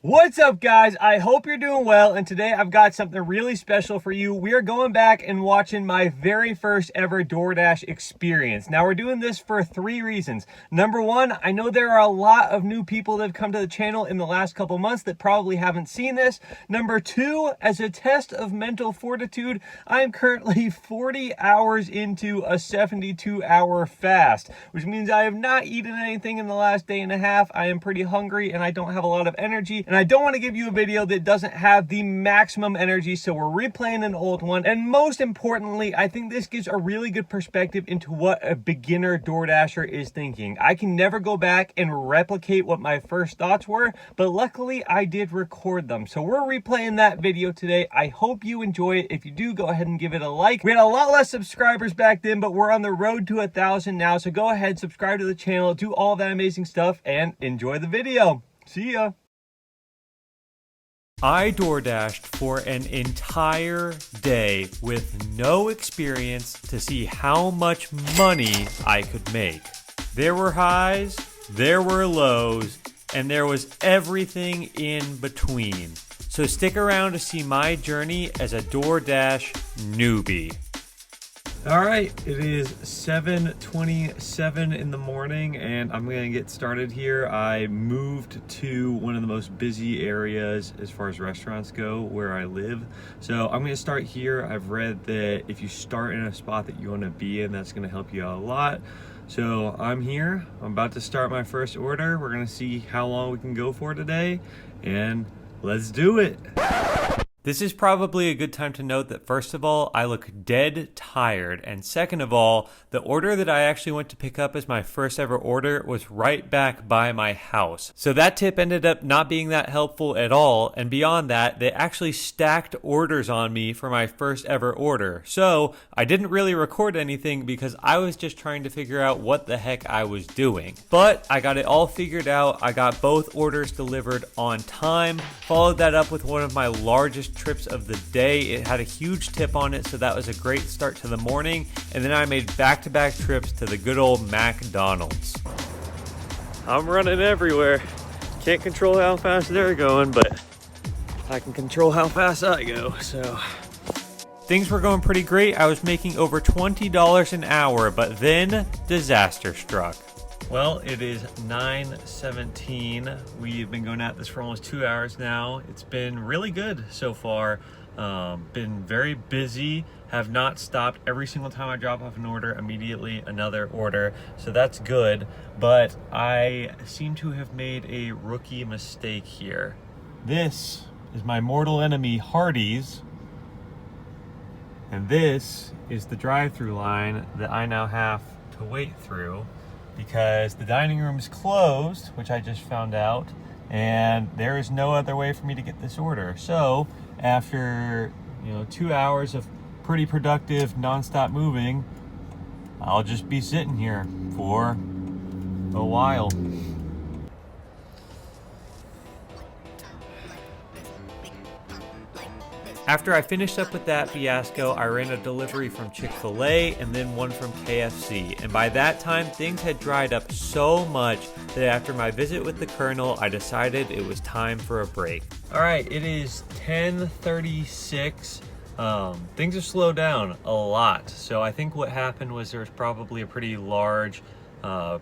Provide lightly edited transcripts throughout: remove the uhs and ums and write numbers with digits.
What's up, guys? I hope you're doing well, and today I've got something really special for you. We are going back and watching my very first ever DoorDash experience. Now, we're doing this for 3 reasons. Number one, I know there are a lot of new people that have come to the channel in the last couple months that probably haven't seen this. Number two, as a test of mental fortitude, I am currently 40 hours into a 72-hour fast, which means I have not eaten anything in the last day and a half. I am pretty hungry, and I don't have a lot of energy. And I don't want to give you a video that doesn't have the maximum energy, so we're replaying an old one. And most importantly, I think this gives a really good perspective into what a beginner DoorDasher is thinking. I can never go back and replicate what my first thoughts were, but luckily I did record them. So we're replaying that video today. I hope you enjoy it. If you do, go ahead and give it a like. We had a lot less subscribers back then, but we're on the road to 1,000 now. So go ahead, subscribe to the channel, do all that amazing stuff, and enjoy the video. See ya. I DoorDashed for an entire day with no experience to see how much money I could make. There were highs, there were lows, and there was everything in between. So stick around to see my journey as a DoorDash newbie. All right, it is 7:27 in the morning and I'm gonna get started here. I moved to one of the most busy areas as far as restaurants go where I live. So I'm gonna start here. I've read that if you start in a spot that you wanna be in, that's gonna help you out a lot. So I'm here, I'm about to start my first order. We're gonna see how long we can go for today and let's do it. This is probably a good time to note that first of all, I look dead tired, and second of all, the order that I actually went to pick up as my first ever order was right back by my house. So that tip ended up not being that helpful at all, and beyond that, they actually stacked orders on me for my first ever order. So I didn't really record anything because I was just trying to figure out what the heck I was doing. But I got it all figured out. I got both orders delivered on time, followed that up with one of my largest trips of the day. It had a huge tip on it, so that was a great start to the morning. And then I made back-to-back trips to the good old McDonald's. I'm running everywhere. Can't control how fast they're going, but I can control how fast I go, so. Things were going pretty great. I was making over $20 an hour, but then disaster struck. Well, it is 9:17. We've been going at this for almost 2 hours now. It's been really good so far. Been very busy, have not stopped. Every single time I drop off an order, immediately another order. So that's good, but I seem to have made a rookie mistake here. This is my mortal enemy, Hardee's. And this is the drive-through line that I now have to wait through, because the dining room is closed, which I just found out, and there is no other way for me to get this order. So after 2 hours of pretty productive non-stop moving, I'll just be sitting here for a while. After I finished up with that fiasco, I ran a delivery from Chick-fil-A and then one from KFC. And by that time, things had dried up so much that after my visit with the Colonel, I decided it was time for a break. All right, it is 10:36. Things have slowed down a lot. So I think what happened was there was probably a pretty large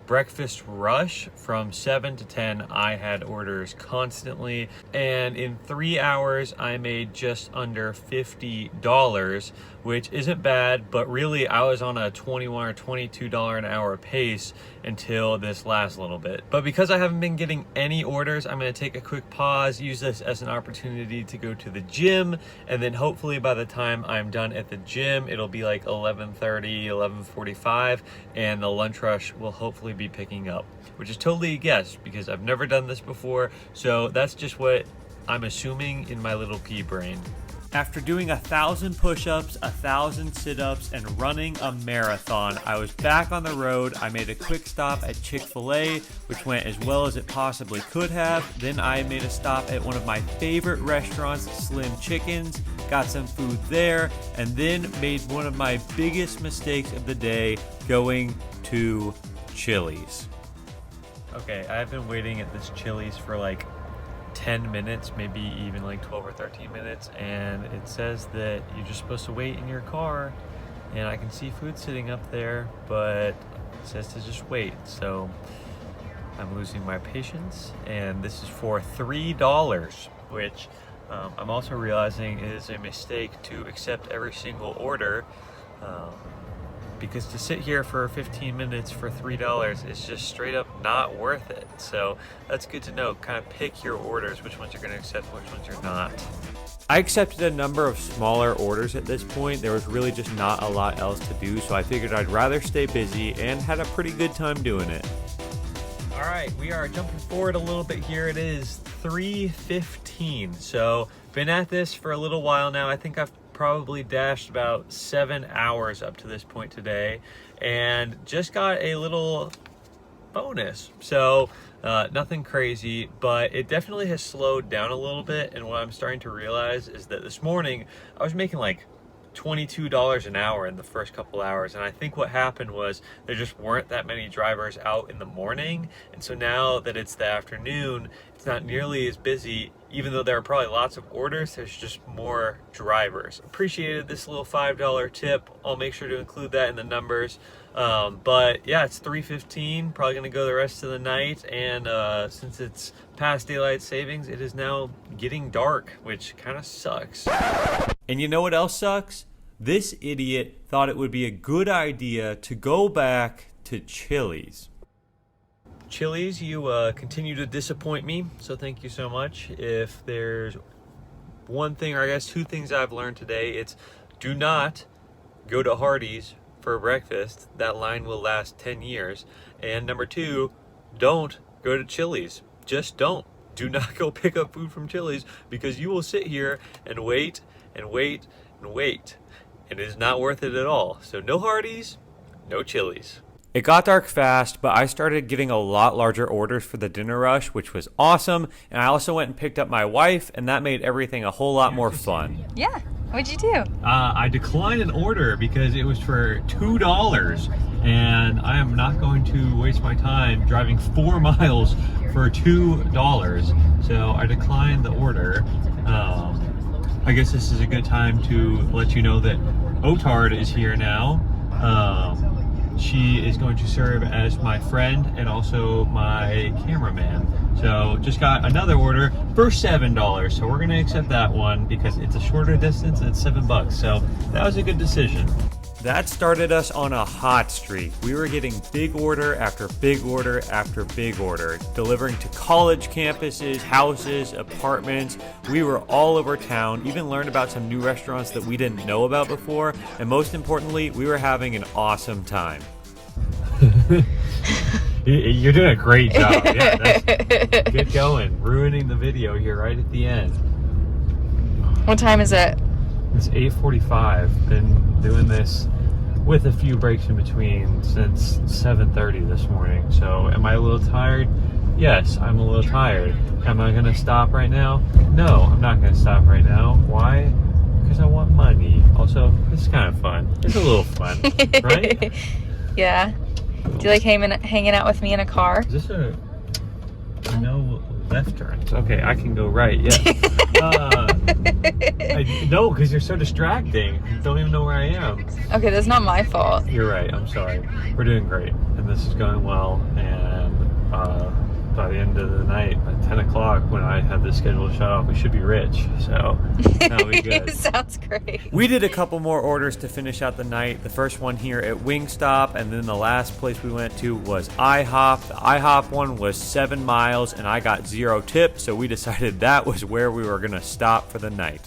breakfast rush. From 7 to 10 I had orders constantly, and in 3 hours I made just under $50, which isn't bad, but really I was on a $21 or $22 an hour pace until this last little bit. But because I haven't been getting any orders, I'm going to take a quick pause, use this as an opportunity to go to the gym, and then hopefully by the time I'm done at the gym it'll be like 11:30, 11:45, and the lunch rush will hopefully be picking up, which is totally a guess because I've never done this before. So that's just what I'm assuming in my little pea brain. After doing 1,000 push-ups, 1,000 sit-ups, and running a marathon, I was back on the road. I made a quick stop at Chick-fil-A, which went as well as it possibly could have. Then I made a stop at one of my favorite restaurants, Slim Chickens, got some food there, and then made one of my biggest mistakes of the day, going to Chili's. Okay, I've been waiting at this Chili's for like 10 minutes, maybe even like 12 or 13 minutes, and it says that you're just supposed to wait in your car, and I can see food sitting up there, but it says to just wait. So I'm losing my patience, and this is for $3, which I'm also realizing is a mistake to accept every single order, because to sit here for 15 minutes for $3 is just straight up not worth it. So that's good to know. Kind of pick your orders, which ones you're going to accept, which ones you're not. I accepted a number of smaller orders at this point. There was really just not a lot else to do, so I figured I'd rather stay busy, and had a pretty good time doing it. All right, we are jumping forward a little bit here. It is 3:15, so been at this for a little while now. I think I've probably dashed about 7 hours up to this point today, and just got a little bonus. So nothing crazy, but it definitely has slowed down a little bit. And what I'm starting to realize is that this morning I was making like $22 an hour in the first couple hours, and I think what happened was there just weren't that many drivers out in the morning, and so now that it's the afternoon, it's not nearly as busy. Even though there are probably lots of orders, there's just more drivers. Appreciated this little $5 tip. I'll make sure to include that in the numbers. But yeah, it's 3:15, probably gonna go the rest of the night, and since it's past daylight savings, it is now getting dark, which kind of sucks. And you know what else sucks? This idiot thought it would be a good idea to go back to Chili's. Chili's, you continue to disappoint me, so thank you so much. If there's one thing, or I guess two things I've learned today, it's do not go to Hardee's for breakfast. That line will last 10 years. And number two, don't go to Chili's. Just don't. Do not go pick up food from Chili's, because you will sit here and wait and wait and wait, and it is not worth it at all. So no Hardee's, no Chili's. It got dark fast, but I started getting a lot larger orders for the dinner rush, which was awesome. And I also went and picked up my wife, and that made everything a whole lot more fun. Yeah, what'd you do? I declined an order because it was for $2, and I am not going to waste my time driving 4 miles for $2. So I declined the order. I guess this is a good time to let you know that Otard is here now. She is going to serve as my friend and also my cameraman. So just got another order for $7. So we're gonna accept that one because it's a shorter distance and it's $7. So that was a good decision. That started us on a hot streak. We were getting big order after big order after big order, delivering to college campuses, houses, apartments. We were all over town, even learned about some new restaurants that we didn't know about before, and most importantly, we were having an awesome time. You're doing a great job. Yeah, that's good going. Ruining the video here right at the end. What time is it? It's 8:45. Been doing this with a few breaks in between since 7:30 this morning. So am I a little tired? Yes, I'm a little tired. Am I gonna stop right now? No, I'm not gonna stop right now. Why? Because I want money. Also, this is kind of fun. It's a little fun, right? Yeah. Do you like hanging out with me in a car? Is this no left turns? Okay, I can go right. Yeah. No, because you're so distracting. I don't even know where I am. Okay, that's not my fault. You're right. I'm sorry. We're doing great, and this is going well. And by the end of the night, by 10 o'clock, when I have this schedule shut off, we should be rich. So that'll be good. Sounds great. We did a couple more orders to finish out the night. The first one here at Wingstop, and then the last place we went to was IHOP. The IHOP one was 7 miles, and I got 0 tips, so we decided that was where we were gonna stop for the night.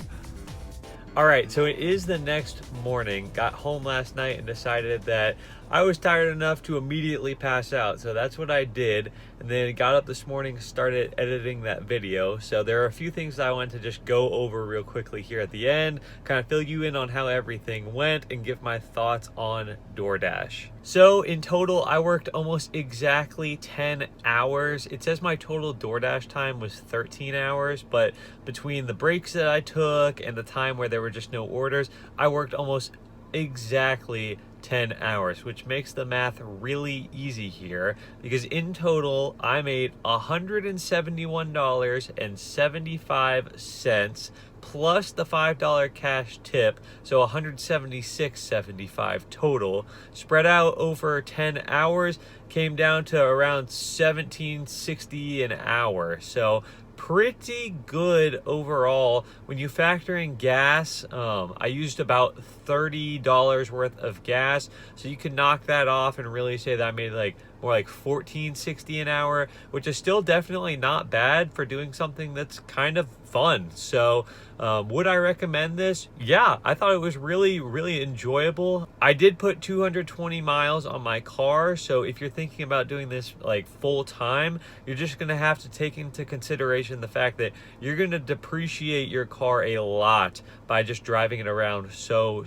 All right, so it is the next morning. Got home last night and decided that I was tired enough to immediately pass out. So that's what I did. And then got up this morning, started editing that video. So there are a few things that I want to just go over real quickly here at the end, kind of fill you in on how everything went and give my thoughts on DoorDash. So in total, I worked almost exactly 10 hours. It says my total DoorDash time was 13 hours, but between the breaks that I took and the time where there were just no orders, I worked almost exactly 10 hours, which makes the math really easy here because in total I made $171.75 plus the $5 cash tip, so $176.75 total. Spread out over 10 hours, came down to around $17.60 an hour. So pretty good overall. When you factor in gas, I used about $30 worth of gas, so you can knock that off and really say that I made more like $14.60 an hour, which is still definitely not bad for doing something that's kind of fun. So would I recommend this? Yeah, I thought it was really enjoyable. I did put 220 miles on my car, so if you're thinking about doing this like full time, you're just gonna have to take into consideration the fact that you're gonna depreciate your car a lot by just driving it around so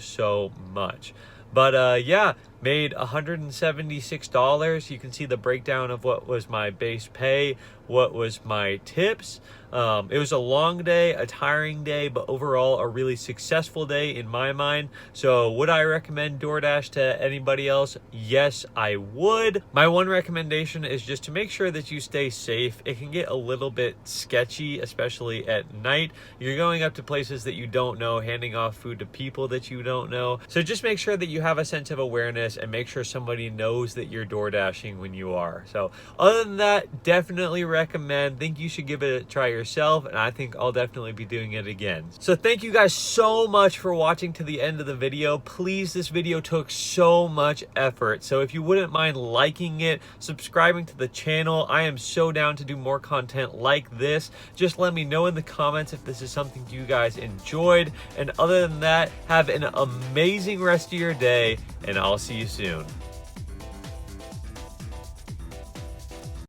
much. But yeah, made $176. You can see the breakdown of what was my base pay, what was my tips. It was a long day, a tiring day, but overall a really successful day in my mind. So would I recommend DoorDash to anybody else? Yes, I would. My one recommendation is just to make sure that you stay safe. It can get a little bit sketchy, especially at night. You're going up to places that you don't know, handing off food to people that you don't know. So just make sure that you have a sense of awareness and make sure somebody knows that you're DoorDashing when you are. So other than that, definitely recommend. Think you should give it a try yourself, and I think I'll definitely be doing it again. So thank you guys so much for watching to the end of the video. Please, this video took so much effort, so if you wouldn't mind liking it, subscribing to the channel, I am so down to do more content like this. Just let me know in the comments if this is something you guys enjoyed, and other than that, have an amazing rest of your day, and I'll see you soon.